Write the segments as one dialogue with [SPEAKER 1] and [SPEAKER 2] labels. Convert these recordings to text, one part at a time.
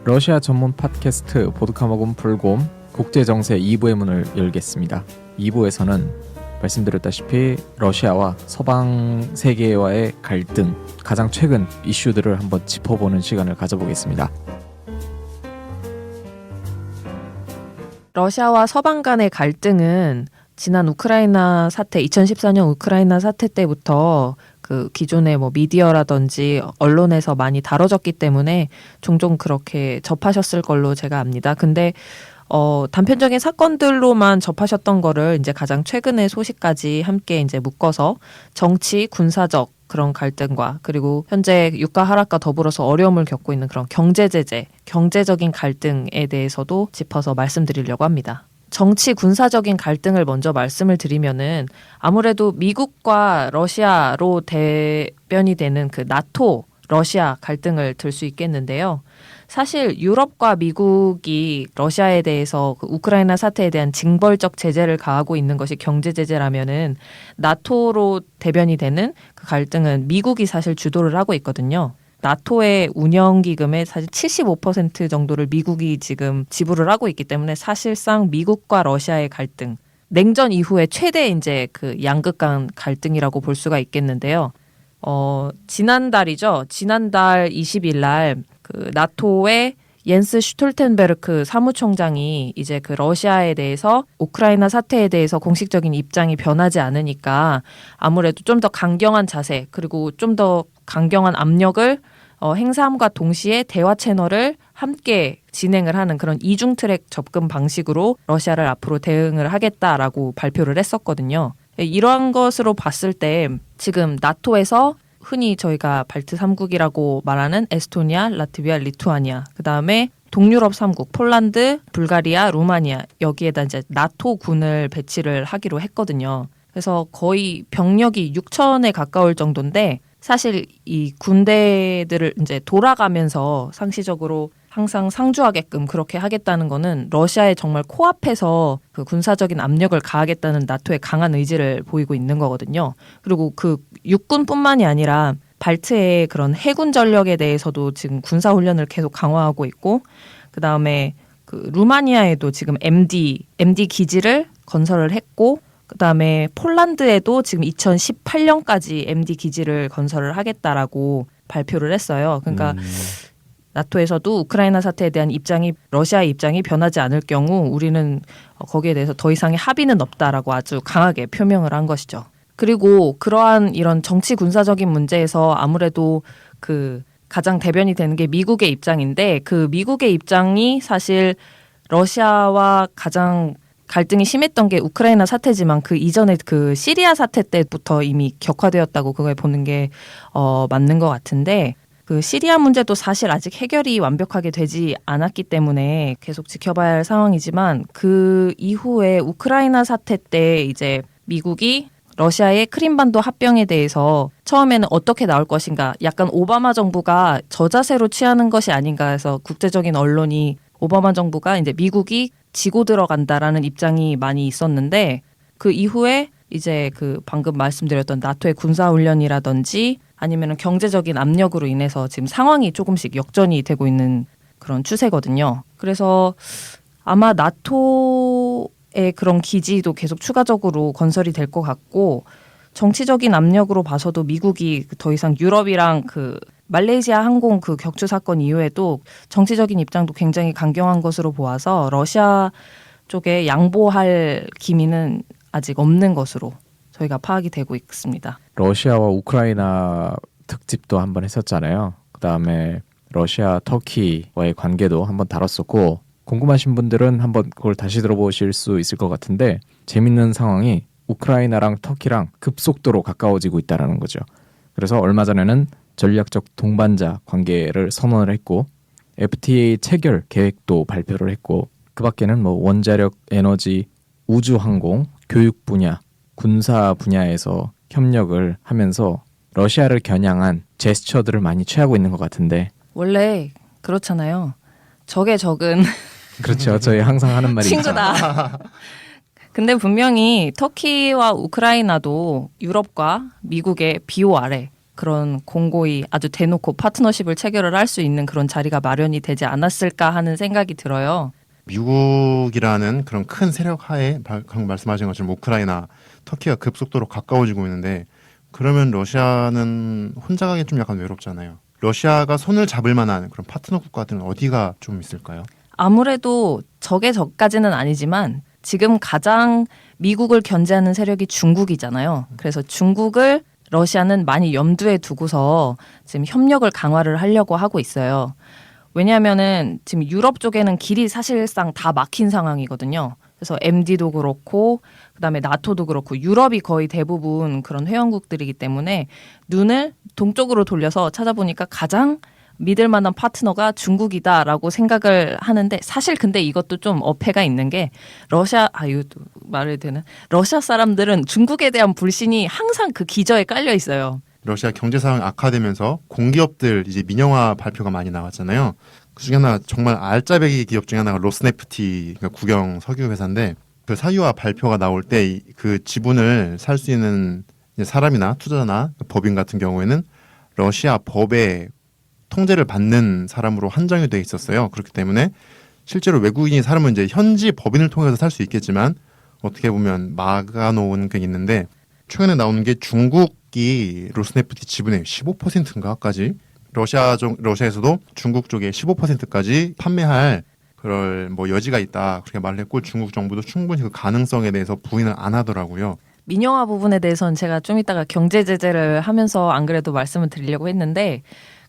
[SPEAKER 1] 러시아 전문 팟캐스트 보드카먹은 불곰 국제정세 2부의 문을 열겠습니다. 2부에서는 말씀드렸다시피 러시아와 서방 세계와의 갈등, 가장 최근 이슈들을 한번 짚어보는 시간을 가져보겠습니다.
[SPEAKER 2] 러시아와 서방 간의 갈등은 지난 우크라이나 사태, 2014년 우크라이나 사태 때부터 그 기존의 미디어라든지 언론에서 많이 다뤄졌기 때문에 종종 그렇게 접하셨을 걸로 제가 압니다. 근데 단편적인 사건들로만 접하셨던 거를 이제 가장 최근의 소식까지 함께 이제 묶어서 정치, 군사적 그런 갈등과 그리고 현재 유가 하락과 더불어서 어려움을 겪고 있는 그런 경제 제재, 경제적인 갈등에 대해서도 짚어서 말씀드리려고 합니다. 정치 군사적인 갈등을 먼저 말씀을 드리면은 아무래도 미국과 러시아로 대변이 되는 그 나토 러시아 갈등을 들 수 있겠는데요. 사실 유럽과 미국이 러시아에 대해서 그 우크라이나 사태에 대한 징벌적 제재를 가하고 있는 것이 경제 제재라면은 나토로 대변이 되는 그 갈등은 미국이 사실 주도를 하고 있거든요. 나토의 운영기금의 사실 75% 정도를 미국이 지금 지불을 하고 있기 때문에 사실상 미국과 러시아의 갈등, 냉전 이후에 최대 이제 그 양극 간 갈등이라고 볼 수가 있겠는데요. 지난달이죠. 지난달 20일 날 그 나토의 옌스 슈톨텐베르크 사무총장이 이제 그 러시아에 대해서 우크라이나 사태에 대해서 공식적인 입장이 변하지 않으니까 아무래도 좀 더 강경한 자세 그리고 좀 더 강경한 압력을 행사함과 동시에 대화 채널을 함께 진행을 하는 그런 이중 트랙 접근 방식으로 러시아를 앞으로 대응을 하겠다라고 발표를 했었거든요. 이러한 것으로 봤을 때 지금 나토에서 흔히 저희가 발트 3국이라고 말하는 에스토니아, 라트비아, 리투아니아, 그다음에 동유럽 3국, 폴란드, 불가리아, 루마니아 여기에다 이제 나토 군을 배치를 하기로 했거든요. 그래서 거의 병력이 6천에 가까울 정도인데 사실 이 군대들을 이제 돌아가면서 상시적으로 항상 상주하게끔 그렇게 하겠다는 거는 러시아의 정말 코앞에서 그 군사적인 압력을 가하겠다는 나토의 강한 의지를 보이고 있는 거거든요. 그리고 그 육군뿐만이 아니라 발트의 그런 해군 전력에 대해서도 지금 군사 훈련을 계속 강화하고 있고 그다음에 그 루마니아에도 지금 MD 기지를 건설을 했고 그다음에 폴란드에도 지금 2018년까지 MD 기지를 건설을 하겠다라고 발표를 했어요. 그러니까 나토에서도 우크라이나 사태에 대한 입장이 러시아의 입장이 변하지 않을 경우 우리는 거기에 대해서 더 이상의 합의는 없다라고 아주 강하게 표명을 한 것이죠. 그리고 그러한 이런 정치 군사적인 문제에서 아무래도 그 가장 대변이 되는 게 미국의 입장인데 그 미국의 입장이 사실 러시아와 가장 갈등이 심했던 게 우크라이나 사태지만 그 이전에 그 시리아 사태 때부터 이미 격화되었다고 그걸 보는 게 맞는 것 같은데 그 시리아 문제도 사실 아직 해결이 완벽하게 되지 않았기 때문에 계속 지켜봐야 할 상황이지만 그 이후에 우크라이나 사태 때 이제 미국이 러시아의 크림반도 합병에 대해서 처음에는 어떻게 나올 것인가 약간 오바마 정부가 저자세로 취하는 것이 아닌가 해서 국제적인 언론이 오바마 정부가 이제 미국이 지고 들어간다라는 입장이 많이 있었는데 그 이후에 이제 그 방금 말씀드렸던 나토의 군사훈련이라든지 아니면 경제적인 압력으로 인해서 지금 상황이 조금씩 역전이 되고 있는 그런 추세거든요. 그래서 아마 나토의 그런 기지도 계속 추가적으로 건설이 될 것 같고 정치적인 압력으로 봐서도 미국이 더 이상 유럽이랑 그 말레이시아 항공 그 격추 사건 이후에도 정치적인 입장도 굉장히 강경한 것으로 보아서 러시아 쪽에 양보할 기미는 아직 없는 것으로 저희가 파악이 되고 있습니다.
[SPEAKER 1] 러시아와 우크라이나 특집도 한번 했었잖아요. 그다음에 러시아, 터키와의 관계도 한번 다뤘었고 궁금하신 분들은 한번 그걸 다시 들어보실 수 있을 것 같은데 재밌는 상황이 우크라이나랑 터키랑 급속도로 가까워지고 있다는 거죠. 그래서 얼마 전에는 전략적 동반자 관계를 선언을 했고 FTA 체결 계획도 발표를 했고 그 밖에는 원자력, 에너지, 우주항공, 교육 분야, 군사 분야에서 협력을 하면서 러시아를 겨냥한 제스처들을 많이 취하고 있는 것 같은데
[SPEAKER 2] 원래 그렇잖아요. 적의 적은
[SPEAKER 1] 그렇죠. 저희 항상 하는 말이
[SPEAKER 2] 친구다. 근데 분명히 터키와 우크라이나도 유럽과 미국의 비호 아래 그런 공고히 아주 대놓고 파트너십을 체결을 할 수 있는 그런 자리가 마련이 되지 않았을까 하는 생각이 들어요.
[SPEAKER 3] 미국이라는 그런 큰 세력 하에 방금 말씀하신 것처럼 우크라이나, 터키가 급속도로 가까워지고 있는데 그러면 러시아는 혼자 가기 좀 약간 외롭잖아요. 러시아가 손을 잡을 만한 그런 파트너 국가들은 어디가 좀 있을까요?
[SPEAKER 2] 아무래도 적의 적까지는 아니지만 지금 가장 미국을 견제하는 세력이 중국이잖아요. 그래서 중국을 러시아는 많이 염두에 두고서 지금 협력을 강화를 하려고 하고 있어요. 왜냐하면은 지금 유럽 쪽에는 길이 사실상 다 막힌 상황이거든요. 그래서 MD도 그렇고 그다음에 나토도 그렇고 유럽이 거의 대부분 그런 회원국들이기 때문에 눈을 동쪽으로 돌려서 찾아보니까 가장 믿을 만한 파트너가 중국이다라고 생각을 하는데 사실 근데 이것도 좀 어폐가 있는 게 이것도 말해도 되나? 러시아 사람들은 중국에 대한 불신이 항상 그 기저에 깔려 있어요.
[SPEAKER 3] 러시아 경제 상황이 악화되면서 공기업들 이제 민영화 발표가 많이 나왔잖아요. 그 중에 하나 정말 알짜배기 기업 중에 하나가 로스네프티, 그러니까 국영 석유 회사인데 그 사유화 발표가 나올 때 그 지분을 살 수 있는 이제 사람이나 투자자나 법인 같은 경우에는 러시아 법에 통제를 받는 사람으로 한정이 돼 있었어요. 그렇기 때문에 실제로 외국인이 살면 이제 현지 법인을 통해서 살 수 있겠지만 어떻게 보면 막아놓은 게 있는데 최근에 나오는 게 중국이 로스네프티 지분의 15%인가까지 러시아에서도 중국 쪽에 15%까지 판매할 그럴 뭐 여지가 있다 그렇게 말을 했고 중국 정부도 충분히 그 가능성에 대해서 부인을 안 하더라고요.
[SPEAKER 2] 민영화 부분에 대해서는 제가 좀 이따가 경제 제재를 하면서 안 그래도 말씀을 드리려고 했는데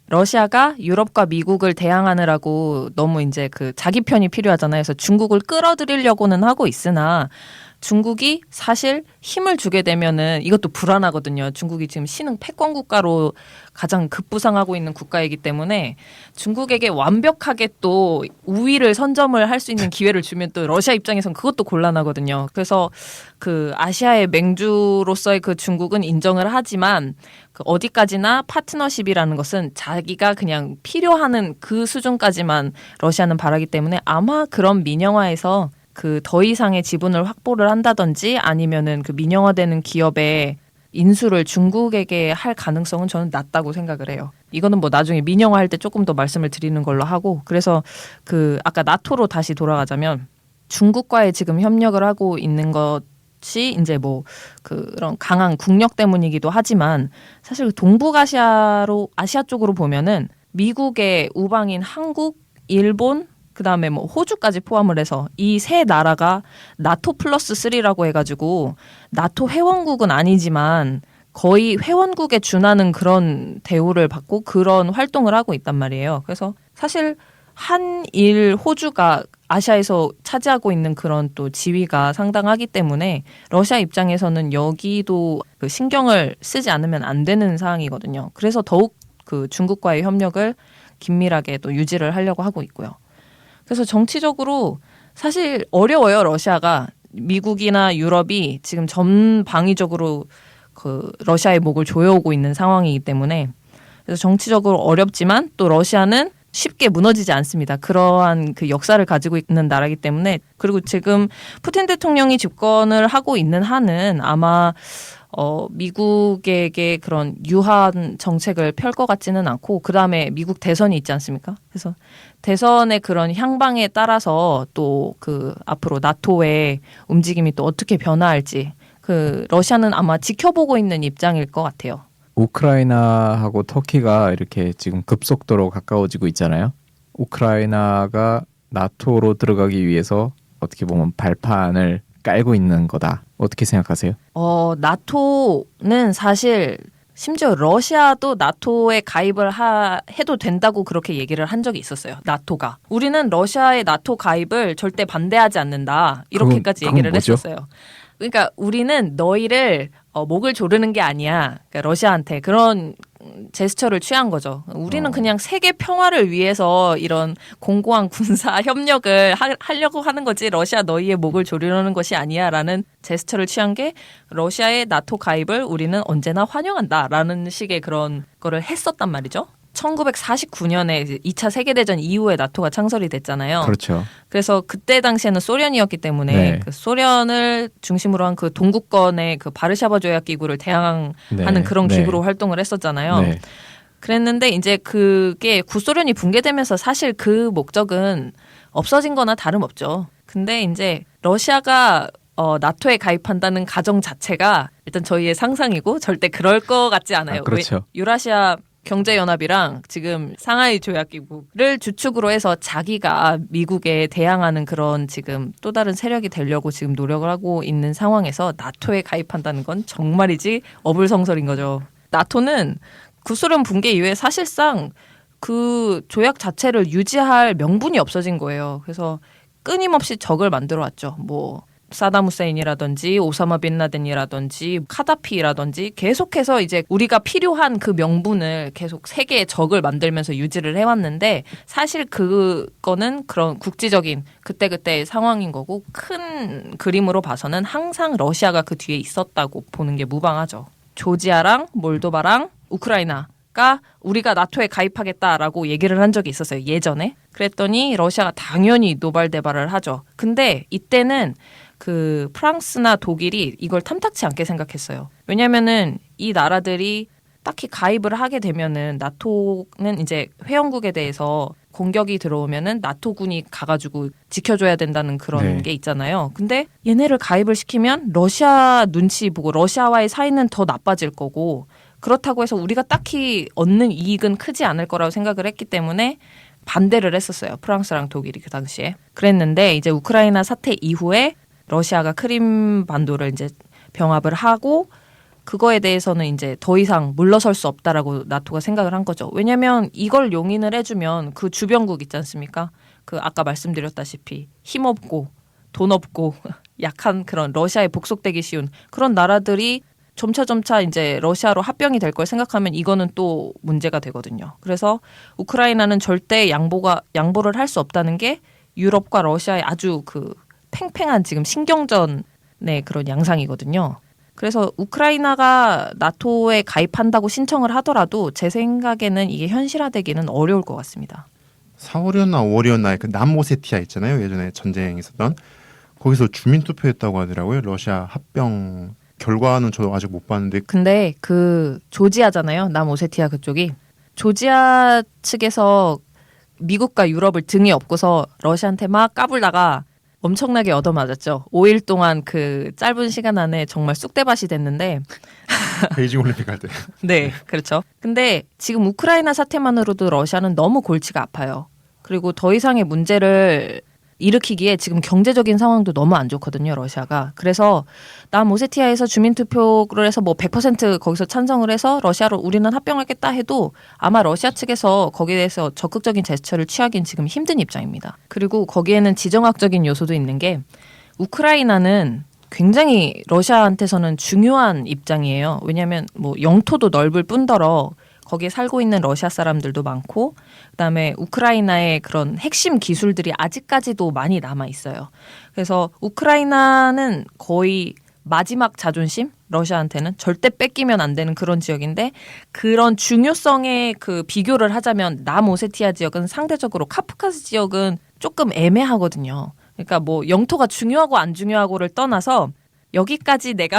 [SPEAKER 2] 러시아가 유럽과 미국을 대항하느라고 너무 이제 그 자기 편이 필요하잖아요. 그래서 중국을 끌어들이려고는 하고 있으나 중국이 사실 힘을 주게 되면은 이것도 불안하거든요. 중국이 지금 신흥 패권 국가로 가장 급부상하고 있는 국가이기 때문에 중국에게 완벽하게 또 우위를 선점을 할 수 있는 기회를 주면 또 러시아 입장에선 그것도 곤란하거든요. 그래서 그 아시아의 맹주로서의 그 중국은 인정을 하지만 그 어디까지나 파트너십이라는 것은 자기가 그냥 필요하는 그 수준까지만 러시아는 바라기 때문에 아마 그런 민영화에서 그 더 이상의 지분을 확보를 한다든지 아니면은 그 민영화되는 기업의 인수를 중국에게 할 가능성은 저는 낮다고 생각을 해요. 이거는 뭐 나중에 민영화할 때 조금 더 말씀을 드리는 걸로 하고 그래서 그 아까 나토로 다시 돌아가자면 중국과의 지금 협력을 하고 있는 것이 이제 뭐 그런 강한 국력 때문이기도 하지만 사실 그 동북아시아 쪽으로 보면은 미국의 우방인 한국, 일본 그다음에 뭐 호주까지 포함을 해서 이 세 나라가 나토 플러스 3라고 해가지고 나토 회원국은 아니지만 거의 회원국에 준하는 그런 대우를 받고 그런 활동을 하고 있단 말이에요. 그래서 사실 한일 호주가 아시아에서 차지하고 있는 그런 또 지위가 상당하기 때문에 러시아 입장에서는 여기도 그 신경을 쓰지 않으면 안 되는 상황이거든요. 그래서 더욱 그 중국과의 협력을 긴밀하게 또 유지를 하려고 하고 있고요. 그래서 정치적으로 사실 어려워요. 러시아가 미국이나 유럽이 지금 전방위적으로 그 러시아의 목을 조여오고 있는 상황이기 때문에 그래서 정치적으로 어렵지만 또 러시아는 쉽게 무너지지 않습니다. 그러한 그 역사를 가지고 있는 나라이기 때문에 그리고 지금 푸틴 대통령이 집권을 하고 있는 한은 아마 미국에게 그런 유한 정책을 펼 것 같지는 않고 그다음에 미국 대선이 있지 않습니까? 그래서 대선의 그런 향방에 따라서 또 그 앞으로 나토의 움직임이 또 어떻게 변화할지 그 러시아는 아마 지켜보고 있는 입장일 것 같아요.
[SPEAKER 1] 우크라이나하고 터키가 이렇게 지금 급속도로 가까워지고 있잖아요. 우크라이나가 나토로 들어가기 위해서 어떻게 보면 발판을 깔고 있는 거다. 어떻게 생각하세요?
[SPEAKER 2] 나토는 사실 심지어 러시아도 나토에 가입을 해도 된다고 그렇게 얘기를 한 적이 있었어요. 나토가. 우리는 러시아의 나토 가입을 절대 반대하지 않는다. 이렇게까지 얘기를 했었어요. 그러니까 우리는 너희를 목을 조르는 게 아니야. 그러니까 러시아한테 그런 제스처를 취한 거죠. 우리는 그냥 세계 평화를 위해서 이런 공고한 군사 협력을 하려고 하는 거지 러시아 너희의 목을 조르려는 것이 아니야 라는 제스처를 취한 게 러시아의 나토 가입을 우리는 언제나 환영한다 라는 식의 그런 거를 했었단 말이죠. 1949년에 2차 세계대전 이후에 나토가 창설이 됐잖아요.
[SPEAKER 1] 그렇죠.
[SPEAKER 2] 그래서 그때 당시에는 소련이었기 때문에
[SPEAKER 1] 네.
[SPEAKER 2] 그 소련을 중심으로 한 그 동구권의 그 바르샤바 조약 기구를 대항하는
[SPEAKER 1] 네.
[SPEAKER 2] 그런
[SPEAKER 1] 네.
[SPEAKER 2] 기구로 활동을 했었잖아요.
[SPEAKER 1] 네.
[SPEAKER 2] 그랬는데 이제 그게 구소련이 붕괴되면서 사실 그 목적은 없어진 거나 다름없죠. 근데 이제 러시아가 나토에 가입한다는 가정 자체가 일단 저희의 상상이고 절대 그럴 것 같지 않아요.
[SPEAKER 1] 그렇죠.
[SPEAKER 2] 유라시아 경제연합이랑 지금 상하이 조약기구를 주축으로 해서 자기가 미국에 대항하는 그런 지금 또 다른 세력이 되려고 지금 노력을 하고 있는 상황에서 나토에 가입한다는 건 정말이지 어불성설인 거죠. 나토는 구소련 붕괴 이후에 사실상 그 조약 자체를 유지할 명분이 없어진 거예요. 그래서 끊임없이 적을 만들어 왔죠. 뭐 사담 후세인이라든지 오사마 빈 라덴이라든지 카다피라든지 계속해서 이제 우리가 필요한 그 명분을 계속 세계의 적을 만들면서 유지를 해왔는데 사실 그거는 그런 국지적인 그때그때의 상황인 거고 큰 그림으로 봐서는 항상 러시아가 그 뒤에 있었다고 보는 게 무방하죠. 조지아랑 몰도바랑 우크라이나가 우리가 나토에 가입하겠다라고 얘기를 한 적이 있었어요. 예전에. 그랬더니 러시아가 당연히 노발대발을 하죠. 근데 이때는 그 프랑스나 독일이 이걸 탐탁치 않게 생각했어요. 왜냐면은 이 나라들이 딱히 가입을 하게 되면은 나토는 이제 회원국에 대해서 공격이 들어오면은 나토군이 가가지고 지켜줘야 된다는 그런
[SPEAKER 1] 네.
[SPEAKER 2] 게 있잖아요. 근데 얘네를 가입을 시키면 러시아 눈치 보고 러시아와의 사이는 더 나빠질 거고 그렇다고 해서 우리가 딱히 얻는 이익은 크지 않을 거라고 생각을 했기 때문에 반대를 했었어요. 프랑스랑 독일이 그 당시에. 그랬는데 이제 우크라이나 사태 이후에 러시아가 크림 반도를 이제 병합을 하고 그거에 대해서는 이제 더 이상 물러설 수 없다라고 나토가 생각을 한 거죠. 왜냐하면 이걸 용인을 해주면 그 주변국 있지 않습니까? 그 아까 말씀드렸다시피 힘없고 돈 없고 약한 그런 러시아에 복속되기 쉬운 그런 나라들이 점차 이제 러시아로 합병이 될 걸 생각하면 이거는 또 문제가 되거든요. 그래서 우크라이나는 절대 양보를 할 수 없다는 게 유럽과 러시아의 아주 그 팽팽한 지금 신경전의 그런 양상이거든요. 그래서 우크라이나가 나토에 가입한다고 신청을 하더라도 제 생각에는 이게 현실화되기는 어려울 것 같습니다.
[SPEAKER 3] 4월이었나 5월이었나 그 남오세티아 있잖아요. 예전에 전쟁 있었던 거기서 주민투표했다고 하더라고요. 러시아 합병 결과는 저도 아직 못 봤는데
[SPEAKER 2] 근데 그 조지아잖아요. 남오세티아 그쪽이. 조지아 측에서 미국과 유럽을 등에 업고서 러시아한테 막 까불다가 엄청나게 얻어맞았죠. 5일 동안 그 짧은 시간 안에 정말 쑥대밭이 됐는데
[SPEAKER 3] 베이징 올림픽 할 때.
[SPEAKER 2] 네, 그렇죠. 근데 지금 우크라이나 사태만으로도 러시아는 너무 골치가 아파요. 그리고 더 이상의 문제를 일으키기에 지금 경제적인 상황도 너무 안 좋거든요, 러시아가. 그래서 남오세티아에서 주민투표를 해서 뭐 100% 거기서 찬성을 해서 러시아로 우리는 합병하겠다 해도 아마 러시아 측에서 거기에 대해서 적극적인 제스처를 취하기는 지금 힘든 입장입니다. 그리고 거기에는 지정학적인 요소도 있는 게 우크라이나는 굉장히 러시아한테서는 중요한 입장이에요. 왜냐하면 뭐 영토도 넓을 뿐더러 거기에 살고 있는 러시아 사람들도 많고 그다음에 우크라이나의 그런 핵심 기술들이 아직까지도 많이 남아 있어요. 그래서 우크라이나는 거의 마지막 자존심 러시아한테는 절대 뺏기면 안 되는 그런 지역인데 그런 중요성의 그 비교를 하자면 남오세티아 지역은 상대적으로 카프카스 지역은 조금 애매하거든요. 그러니까 뭐 영토가 중요하고 안 중요하고를 떠나서 여기까지 내가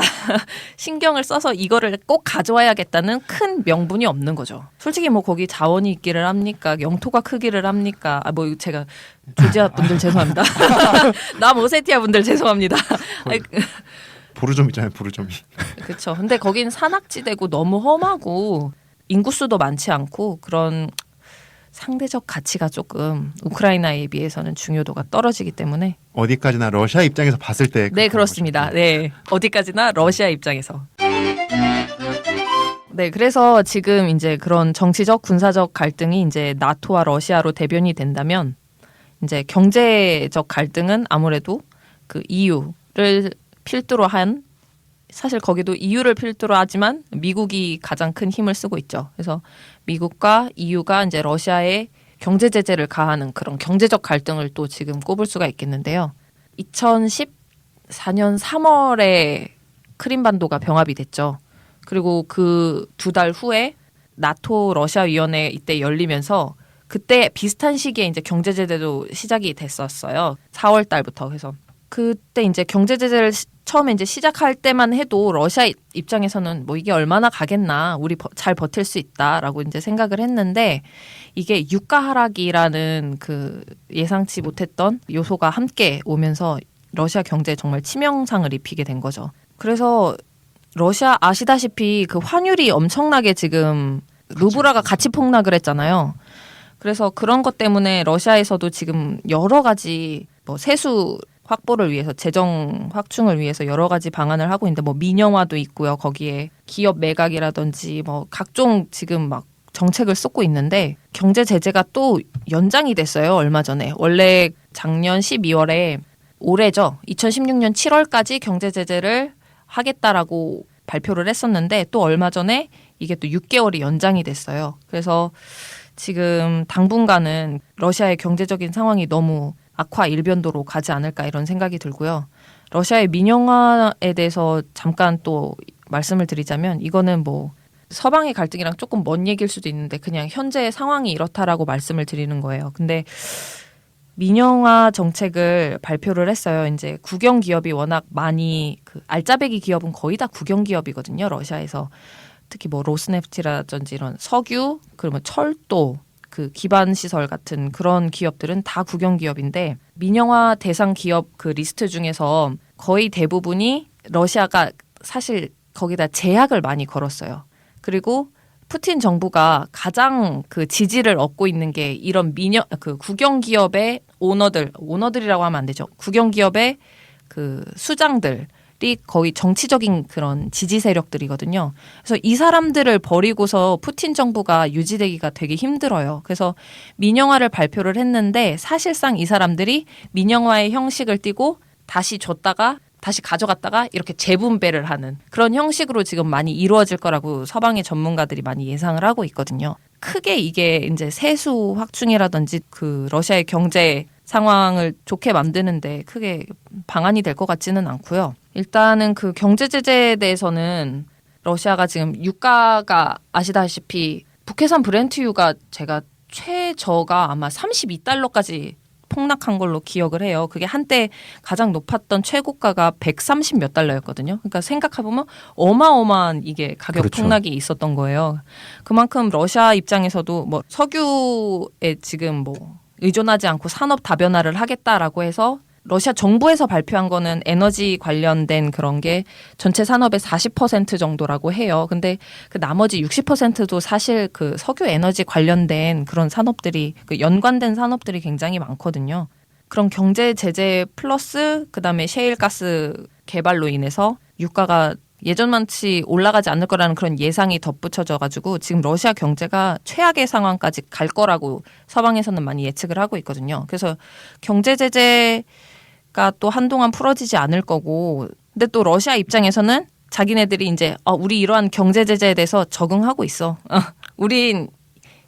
[SPEAKER 2] 신경을 써서 이거를 꼭 가져와야겠다는 큰 명분이 없는 거죠. 솔직히 뭐 거기 자원이 있기를 합니까? 영토가 크기를 합니까? 뭐 제가 조지아 분들 죄송합니다. 남오세티아 분들 죄송합니다.
[SPEAKER 3] 보르점 있잖아요. 보르점이.
[SPEAKER 2] 그렇죠. 근데 거긴 산악지대고 너무 험하고 인구수도 많지 않고 그런 상대적 가치가 조금 우크라이나에 비해서는 중요도가 떨어지기 때문에
[SPEAKER 3] 어디까지나 러시아 입장에서 봤을 때
[SPEAKER 2] 네, 그렇습니다. 네. 어디까지나 러시아 입장에서. 네, 그래서 지금 이제 그런 정치적, 군사적 갈등이 이제 나토와 러시아로 대변이 된다면 이제 경제적 갈등은 아무래도 그 EU를 필두로 한 사실 거기도 EU를 필두로 하지만 미국이 가장 큰 힘을 쓰고 있죠. 그래서 미국과 EU가 이제 러시아에 경제 제재를 가하는 그런 경제적 갈등을 또 지금 꼽을 수가 있겠는데요. 2014년 3월에 크림반도가 병합이 됐죠. 그리고 그 2달 후에 나토 러시아 위원회 이때 열리면서 그때 비슷한 시기에 이제 경제 제재도 시작이 됐었어요. 4월 달부터. 그래서 그때 이제 경제 제재를 처음에 이제 시작할 때만 해도 러시아 입장에서는 뭐 이게 얼마나 가겠나, 우리 잘 버틸 수 있다라고 이제 생각을 했는데 이게 유가 하락이라는 그 예상치 못했던 요소가 함께 오면서 러시아 경제에 정말 치명상을 입히게 된 거죠. 그래서 러시아 아시다시피 그 환율이 엄청나게 지금 루블화가 같이 폭락을 했잖아요. 그래서 그런 것 때문에 러시아에서도 지금 여러 가지 뭐 세수 확보를 위해서, 재정 확충을 위해서 여러 가지 방안을 하고 있는데 뭐 민영화도 있고요. 거기에 기업 매각이라든지 뭐 각종 지금 막 정책을 쏟고 있는데 경제 제재가 또 연장이 됐어요. 얼마 전에. 원래 작년 12월에 올해죠. 2016년 7월까지 경제 제재를 하겠다라고 발표를 했었는데 또 얼마 전에 이게 또 6개월이 연장이 됐어요. 그래서 지금 당분간은 러시아의 경제적인 상황이 너무 악화 일변도로 가지 않을까 이런 생각이 들고요. 러시아의 민영화에 대해서 잠깐 또 말씀을 드리자면 이거는 뭐 서방의 갈등이랑 조금 먼 얘기일 수도 있는데 그냥 현재의 상황이 이렇다라고 말씀을 드리는 거예요. 근데 민영화 정책을 발표를 했어요. 이제 국영 기업이 워낙 많이 그 알짜배기 기업은 거의 다 국영 기업이거든요. 러시아에서 특히 뭐 로스네프트라든지 이런 석유, 그러면 철도, 그 기반 시설 같은 그런 기업들은 다 국영 기업인데 민영화 대상 기업 그 리스트 중에서 거의 대부분이 러시아가 사실 거기다 제약을 많이 걸었어요. 그리고 푸틴 정부가 가장 그 지지를 얻고 있는 게 이런 그 국영 기업의 오너들이라고 하면 안 되죠. 국영 기업의 그 수장들이 거의 정치적인 그런 지지 세력들이거든요. 그래서 이 사람들을 버리고서 푸틴 정부가 유지되기가 되게 힘들어요. 그래서 민영화를 발표를 했는데 사실상 이 사람들이 민영화의 형식을 띠고 다시 줬다가 다시 가져갔다가 이렇게 재분배를 하는 그런 형식으로 지금 많이 이루어질 거라고 서방의 전문가들이 많이 예상을 하고 있거든요. 크게 이게 이제 세수 확충이라든지 그 러시아의 경제 상황을 좋게 만드는데 크게 방안이 될 것 같지는 않고요. 일단은 그 경제 제재에 대해서는 러시아가 지금 유가가 아시다시피 북해산 브렌트유가 제가 최저가 아마 32달러까지 폭락한 걸로 기억을 해요. 그게 한때 가장 높았던 최고가가 130 몇 달러였거든요. 그러니까 생각해보면 어마어마한 이게 가격
[SPEAKER 1] 그렇죠.
[SPEAKER 2] 폭락이 있었던 거예요. 그만큼 러시아 입장에서도 뭐 석유에 지금 뭐 의존하지 않고 산업 다변화를 하겠다라고 해서 러시아 정부에서 발표한 거는 에너지 관련된 그런 게 전체 산업의 40% 정도라고 해요. 근데 그 나머지 60%도 사실 그 석유 에너지 관련된 그런 산업들이 그 연관된 산업들이 굉장히 많거든요. 그런 경제 제재 플러스 그다음에 셰일가스 개발로 인해서 유가가 예전만치 올라가지 않을 거라는 그런 예상이 덧붙여져 가지고 지금 러시아 경제가 최악의 상황까지 갈 거라고 서방에서는 많이 예측을 하고 있거든요. 그래서 경제 제재가 또 한동안 풀어지지 않을 거고, 근데 또 러시아 입장에서는 자기네들이 이제 우리 이러한 경제 제재에 대해서 적응하고 있어. 우린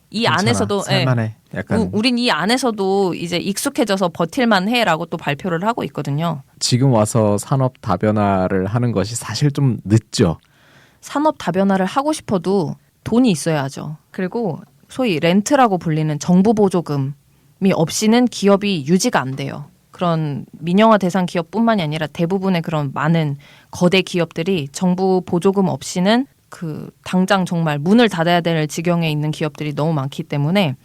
[SPEAKER 2] 이
[SPEAKER 1] 괜찮아,
[SPEAKER 2] 안에서도
[SPEAKER 1] 살만해. 약간
[SPEAKER 2] 우린 이 안에서도 이제 익숙해져서 버틸만 해라고 또 발표를 하고 있거든요.
[SPEAKER 1] 지금 와서 산업 다변화를 하는 것이 사실 좀 늦죠.
[SPEAKER 2] 산업 다변화를 하고 싶어도 돈이 있어야죠. 그리고 소위 렌트라고 불리는 정부 보조금이 없이는 기업이 유지가 안 돼요. 그런 민영화 대상 기업뿐만이 아니라 대부분의 그런 많은 거대 기업들이 정부 보조금 없이는 그 당장 정말 문을 닫아야 될 지경에 있는 기업들이 너무 많기 때문에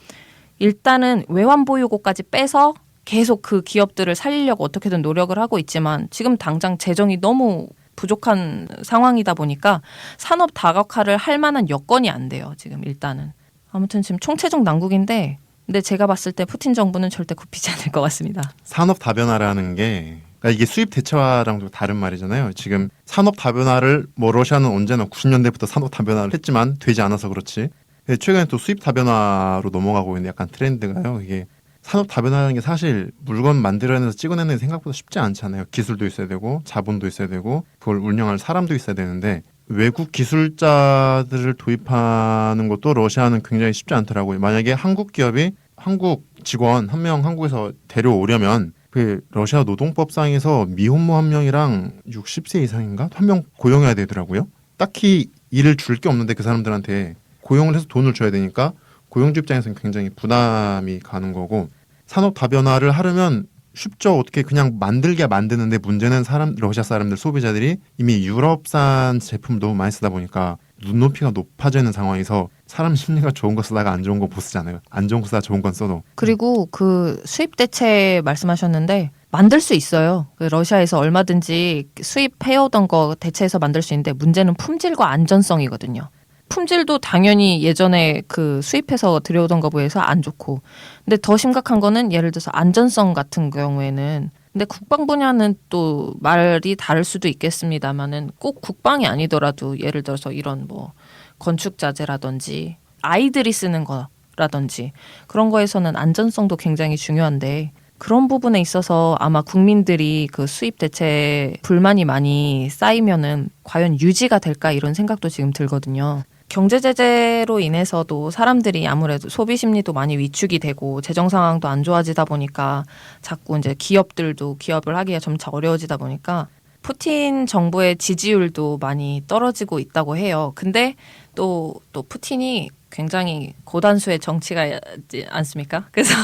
[SPEAKER 2] 일단은 외환보유고까지 빼서 계속 그 기업들을 살리려고 어떻게든 노력을 하고 있지만 지금 당장 재정이 너무 부족한 상황이다 보니까 산업 다각화를 할 만한 여건이 안 돼요. 지금 일단은. 아무튼 지금 총체적 난국인데 근데 제가 봤을 때 푸틴 정부는 절대 굽히지 않을 것 같습니다.
[SPEAKER 3] 산업 다변화라는 게 그러니까 이게 수입 대체화랑 좀 다른 말이잖아요. 지금 산업 다변화를 뭐 러시아는 언제나 90년대부터 산업 다변화를 했지만 되지 않아서 그렇지. 근데 최근에 또 수입 다변화로 넘어가고 있는 약간 트렌드가요. 이게 산업 다변화라는 게 사실 물건 만들어내서 찍어내는 게 생각보다 쉽지 않잖아요. 기술도 있어야 되고 자본도 있어야 되고 그걸 운영할 사람도 있어야 되는데 외국 기술자들을 도입하는 것도 러시아는 굉장히 쉽지 않더라고요. 만약에 한국 기업이 한국 직원 한 명 한국에서 데려오려면 그 러시아 노동법상에서 미혼모 한 명이랑 60세 이상인가 한 명 고용해야 되더라고요. 딱히 일을 줄 게 없는데 그 사람들한테 고용을 해서 돈을 줘야 되니까 고용주 입장에서는 굉장히 부담이 가는 거고 산업 다변화를 하려면 쉽죠. 어떻게 그냥 만드는데 문제는 러시아 사람들 소비자들이 이미 유럽산 제품 너무 많이 쓰다 보니까 눈높이가 높아져 있는 상황에서 사람 심리가 좋은 거 쓰다가 안 좋은 거 못 쓰잖아요. 안 좋은 거 쓰다가 좋은 건 써도.
[SPEAKER 2] 그리고 그 수입 대체 말씀하셨는데 만들 수 있어요. 그 러시아에서 얼마든지 수입해오던 거 대체해서 만들 수 있는데 문제는 품질과 안전성이거든요. 품질도 당연히 예전에 그 수입해서 들여오던 거에 비해서 안 좋고. 근데 더 심각한 거는 예를 들어서 안전성 같은 경우에는 근데 국방 분야는 또 말이 다를 수도 있겠습니다만은 꼭 국방이 아니더라도 예를 들어서 이런 뭐 건축 자재라든지 아이들이 쓰는 거라든지 그런 거에서는 안전성도 굉장히 중요한데 그런 부분에 있어서 아마 국민들이 그 수입 대체 불만이 많이 쌓이면은 과연 유지가 될까 이런 생각도 지금 들거든요. 경제 제재로 인해서도 사람들이 아무래도 소비 심리도 많이 위축이 되고 재정 상황도 안 좋아지다 보니까 자꾸 이제 기업들도 기업을 하기가 점차 어려워지다 보니까 푸틴 정부의 지지율도 많이 떨어지고 있다고 해요. 근데 또 푸틴이 굉장히 고단수의 정치가 있지 않습니까? 그래서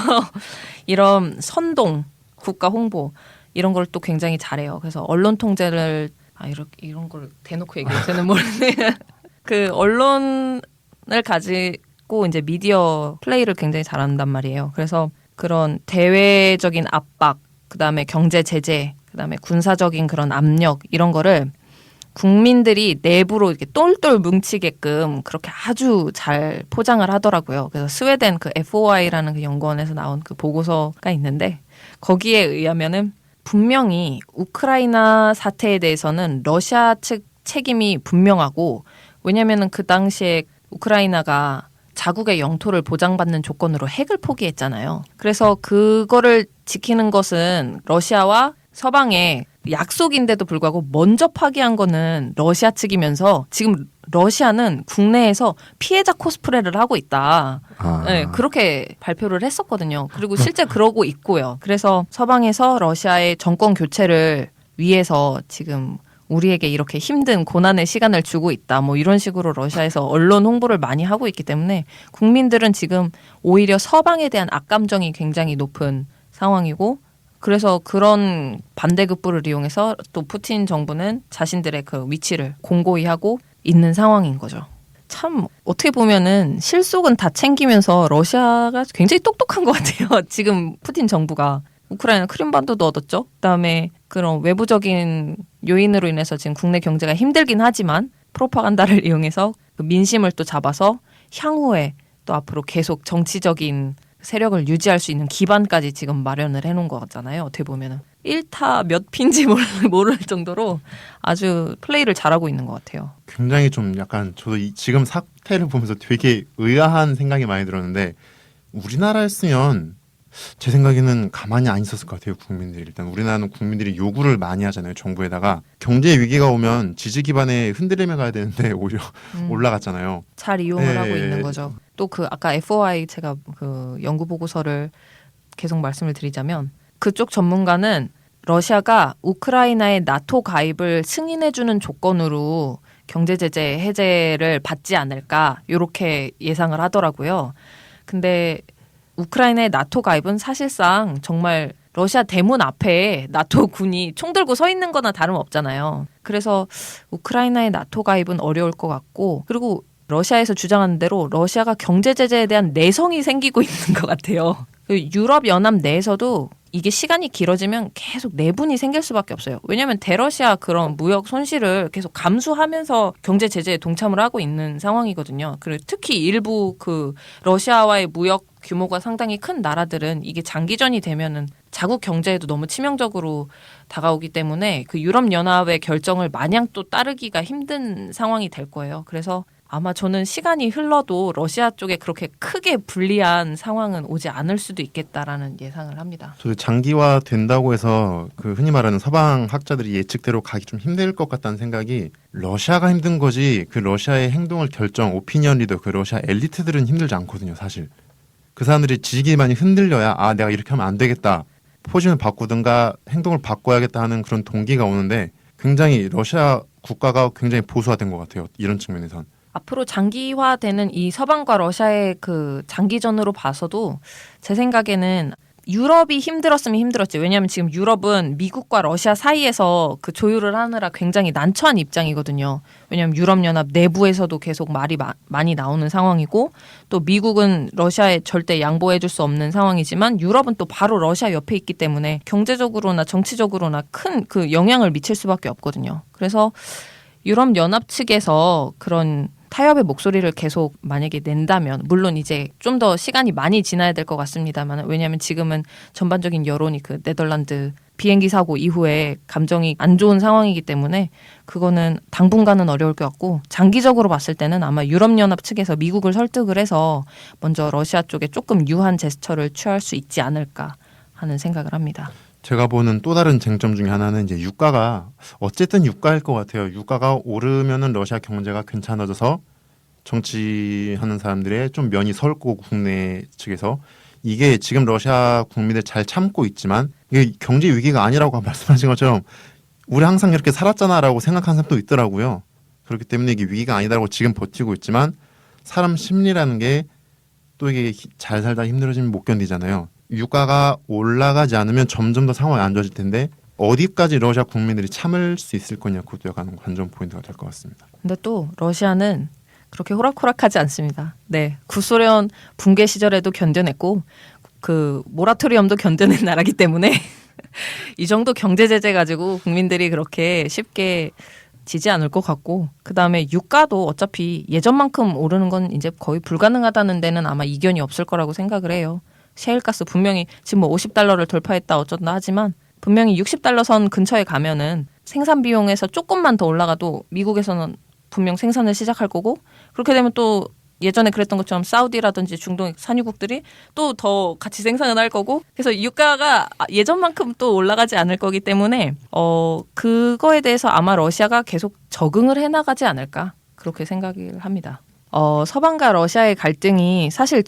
[SPEAKER 2] 이런 선동, 국가 홍보 이런 걸 또 굉장히 잘해요. 그래서 언론 통제를 이런 걸 대놓고 얘기해도 되는 모르겠네. 그 언론을 가지고 이제 미디어 플레이를 굉장히 잘한단 말이에요. 그래서 그런 대외적인 압박, 그다음에 경제 제재, 그다음에 군사적인 그런 압력 이런 거를 국민들이 내부로 이렇게 똘똘 뭉치게끔 그렇게 아주 잘 포장을 하더라고요. 그래서 스웨덴 그 FOI라는 그 연구원에서 나온 그 보고서가 있는데 거기에 의하면은 분명히 우크라이나 사태에 대해서는 러시아 측 책임이 분명하고 왜냐면은 그 당시에 우크라이나가 자국의 영토를 보장받는 조건으로 핵을 포기했잖아요. 그래서 그거를 지키는 것은 러시아와 서방의 약속인데도 불구하고 먼저 파기한 거는 러시아 측이면서 지금 러시아는 국내에서 피해자 코스프레를 하고 있다. 네, 그렇게 발표를 했었거든요. 그리고 실제 그러고 있고요. 그래서 서방에서 러시아의 정권 교체를 위해서 지금 우리에게 이렇게 힘든 고난의 시간을 주고 있다. 뭐 이런 식으로 러시아에서 언론 홍보를 많이 하고 있기 때문에 국민들은 지금 오히려 서방에 대한 악감정이 굉장히 높은 상황이고 그래서 그런 반대급부를 이용해서 또 푸틴 정부는 자신들의 그 위치를 공고히 하고 있는 상황인 거죠. 참 어떻게 보면은 실속은 다 챙기면서 러시아가 굉장히 똑똑한 것 같아요. 지금 푸틴 정부가. 우크라이나 크림반도도 얻었죠. 그다음에 그런 외부적인 요인으로 인해서 지금 국내 경제가 힘들긴 하지만 프로파간다를 이용해서 그 민심을 또 잡아서 향후에 또 앞으로 계속 정치적인 세력을 유지할 수 있는 기반까지 지금 마련을 해놓은 거잖아요. 어떻게 보면은 1타 몇 피인지 모를 정도로 아주 플레이를 잘하고 있는 것 같아요.
[SPEAKER 3] 굉장히 좀 약간 저도 지금 사태를 보면서 되게 의아한 생각이 많이 들었는데 우리나라였으면 제 생각에는 가만히 안 있었을 것 같아요. 국민들이. 일단 우리나라는 국민들이 요구를 많이 하잖아요. 정부에다가. 경제 위기가 오면 지지 기반에 흔들리며 가야 되는데 오히려 올라갔잖아요.
[SPEAKER 2] 잘 이용을
[SPEAKER 3] 네.
[SPEAKER 2] 하고 있는 거죠. 또 그 아까 FOI 제가 그 연구 보고서를 계속 말씀을 드리자면 그쪽 전문가는 러시아가 우크라이나의 나토 가입을 승인해주는 조건으로 경제 제재 해제를 받지 않을까 이렇게 예상을 하더라고요. 근데 우크라이나의 나토 가입은 사실상 정말 러시아 대문 앞에 나토 군이 총 들고 서 있는 거나 다름없잖아요. 그래서 우크라이나의 나토 가입은 어려울 것 같고 그리고 러시아에서 주장하는 대로 러시아가 경제 제재에 대한 내성이 생기고 있는 것 같아요. 유럽 연합 내에서도 이게 시간이 길어지면 계속 내분이 생길 수밖에 없어요. 왜냐하면 대러시아 그런 무역 손실을 계속 감수하면서 경제 제재에 동참을 하고 있는 상황이거든요. 그리고 특히 일부 그 러시아와의 무역 규모가 상당히 큰 나라들은 이게 장기전이 되면은 자국 경제에도 너무 치명적으로 다가오기 때문에 그 유럽 연합의 결정을 마냥 또 따르기가 힘든 상황이 될 거예요. 그래서 아마 저는 시간이 흘러도 러시아 쪽에 그렇게 크게 불리한 상황은 오지 않을 수도 있겠다라는 예상을 합니다.
[SPEAKER 3] 저도 장기화 된다고 해서 그 흔히 말하는 서방 학자들이 예측대로 가기 좀 힘들 것 같다는 생각이 러시아가 힘든 거지 그 러시아의 행동을 오피니언 리더 그 러시아 엘리트들은 힘들지 않거든요. 사실. 그 사람들이 지지기반이 흔들려야 아 내가 이렇게 하면 안 되겠다. 포진을 바꾸든가 행동을 바꿔야겠다 하는 그런 동기가 오는데 굉장히 러시아 국가가 굉장히 보수화된 것 같아요. 이런 측면에선.
[SPEAKER 2] 앞으로 장기화되는 이 서방과 러시아의 그 장기전으로 봐서도 제 생각에는 유럽이 힘들었으면 힘들었지. 왜냐하면 지금 유럽은 미국과 러시아 사이에서 그 조율을 하느라 굉장히 난처한 입장이거든요. 왜냐하면 유럽연합 내부에서도 계속 말이 많이 나오는 상황이고 또 미국은 러시아에 절대 양보해줄 수 없는 상황이지만 유럽은 또 바로 러시아 옆에 있기 때문에 경제적으로나 정치적으로나 큰 그 영향을 미칠 수밖에 없거든요. 그래서 유럽연합 측에서 그런 타협의 목소리를 계속 만약에 낸다면 물론 이제 좀 더 시간이 많이 지나야 될 것 같습니다만 왜냐하면 지금은 전반적인 여론이 그 네덜란드 비행기 사고 이후에 감정이 안 좋은 상황이기 때문에 그거는 당분간은 어려울 것 같고 장기적으로 봤을 때는 아마 유럽연합 측에서 미국을 설득을 해서 먼저 러시아 쪽에 조금 유한 제스처를 취할 수 있지 않을까 하는 생각을 합니다.
[SPEAKER 3] 제가 보는 또 다른 쟁점 중에 하나는 이제 유가가 어쨌든 유가일 것 같아요. 유가가 오르면은 러시아 경제가 괜찮아져서 정치하는 사람들의 좀 면이 설 거고 국내 측에서 이게 지금 러시아 국민들 잘 참고 있지만 이게 경제 위기가 아니라고 말씀하신 것처럼 우리 항상 이렇게 살았잖아라고 생각하는 사람도 있더라고요. 그렇기 때문에 이게 위기가 아니다라고 지금 버티고 있지만 사람 심리라는 게 또 이게 잘 살다 힘들어지면 못 견디잖아요. 유가가 올라가지 않으면 점점 더 상황이 안 좋아질 텐데 어디까지 러시아 국민들이 참을 수 있을 거냐 그것도 약간 관전 포인트가 될 것 같습니다.
[SPEAKER 2] 근데 또 러시아는 그렇게 호락호락하지 않습니다. 네, 구소련 붕괴 시절에도 견뎌냈고 그 모라토리엄도 견뎌낸 나라기 때문에 이 정도 경제 제재 가지고 국민들이 그렇게 쉽게 지지 않을 것 같고 그다음에 유가도 어차피 예전만큼 오르는 건 이제 거의 불가능하다는 데는 아마 이견이 없을 거라고 생각을 해요. 셰일가스 분명히 지금 뭐 $50를 돌파했다 어쩐다 하지만 분명히 $60 선 근처에 가면은 생산 비용에서 조금만 더 올라가도 미국에서는 분명 생산을 시작할 거고 그렇게 되면 또 예전에 그랬던 것처럼 사우디라든지 중동 산유국들이 또 더 같이 생산을 할 거고 그래서 유가가 예전만큼 또 올라가지 않을 거기 때문에 그거에 대해서 아마 러시아가 계속 적응을 해나가지 않을까 그렇게 생각을 합니다. 서방과 러시아의 갈등이 사실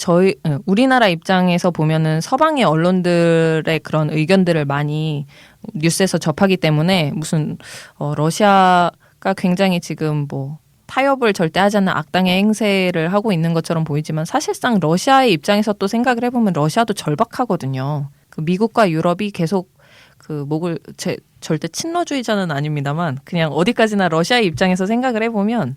[SPEAKER 2] 우리나라 입장에서 보면은 서방의 언론들의 그런 의견들을 많이 뉴스에서 접하기 때문에 무슨 러시아가 굉장히 지금 뭐 타협을 절대 하지 않는 악당의 행세를 하고 있는 것처럼 보이지만 사실상 러시아의 입장에서 또 생각을 해보면 러시아도 절박하거든요. 그 미국과 유럽이 계속 그 절대 친러주의자는 아닙니다만 그냥 어디까지나 러시아의 입장에서 생각을 해보면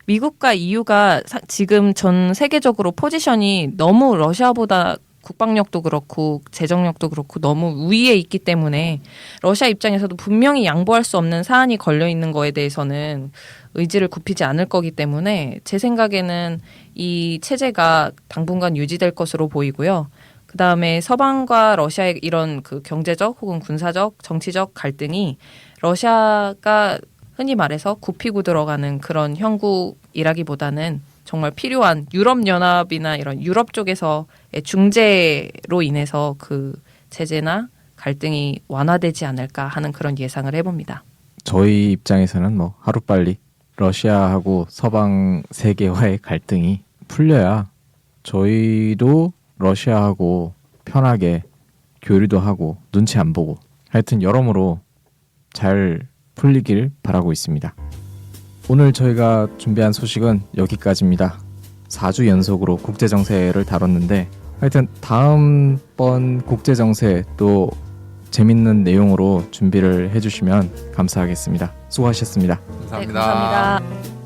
[SPEAKER 2] 미국과 EU가 지금 전 세계적으로 포지션이 너무 러시아보다 국방력도 그렇고 재정력도 그렇고 너무 우위에 있기 때문에 러시아 입장에서도 분명히 양보할 수 없는 사안이 걸려 있는 거에 대해서는 의지를 굽히지 않을 거기 때문에 제 생각에는 이 체제가 당분간 유지될 것으로 보이고요. 그다음에 서방과 러시아의 이런 그 경제적 혹은 군사적 정치적 갈등이 러시아가 흔히 말해서 굽히고 들어가는 그런 형국이라기보다는 정말 필요한 유럽연합이나 이런 유럽 쪽에서의 중재로 인해서 그 제재나 갈등이 완화되지 않을까 하는 그런 예상을 해봅니다.
[SPEAKER 1] 저희 입장에서는 뭐 하루빨리 러시아하고 서방 세계와의 갈등이 풀려야 저희도 러시아하고 편하게 교류도 하고 눈치 안 보고 하여튼 여러모로 잘 풀리길 바라고 있습니다. 오늘 저희가 준비한 소식은 여기까지입니다. 4주 연속으로 국제정세를 다뤘는데 하여튼 다음번 국제정세 또 재밌는 내용으로 준비를 해주시면 감사하겠습니다. 수고하셨습니다.
[SPEAKER 3] 감사합니다.
[SPEAKER 2] 네, 감사합니다.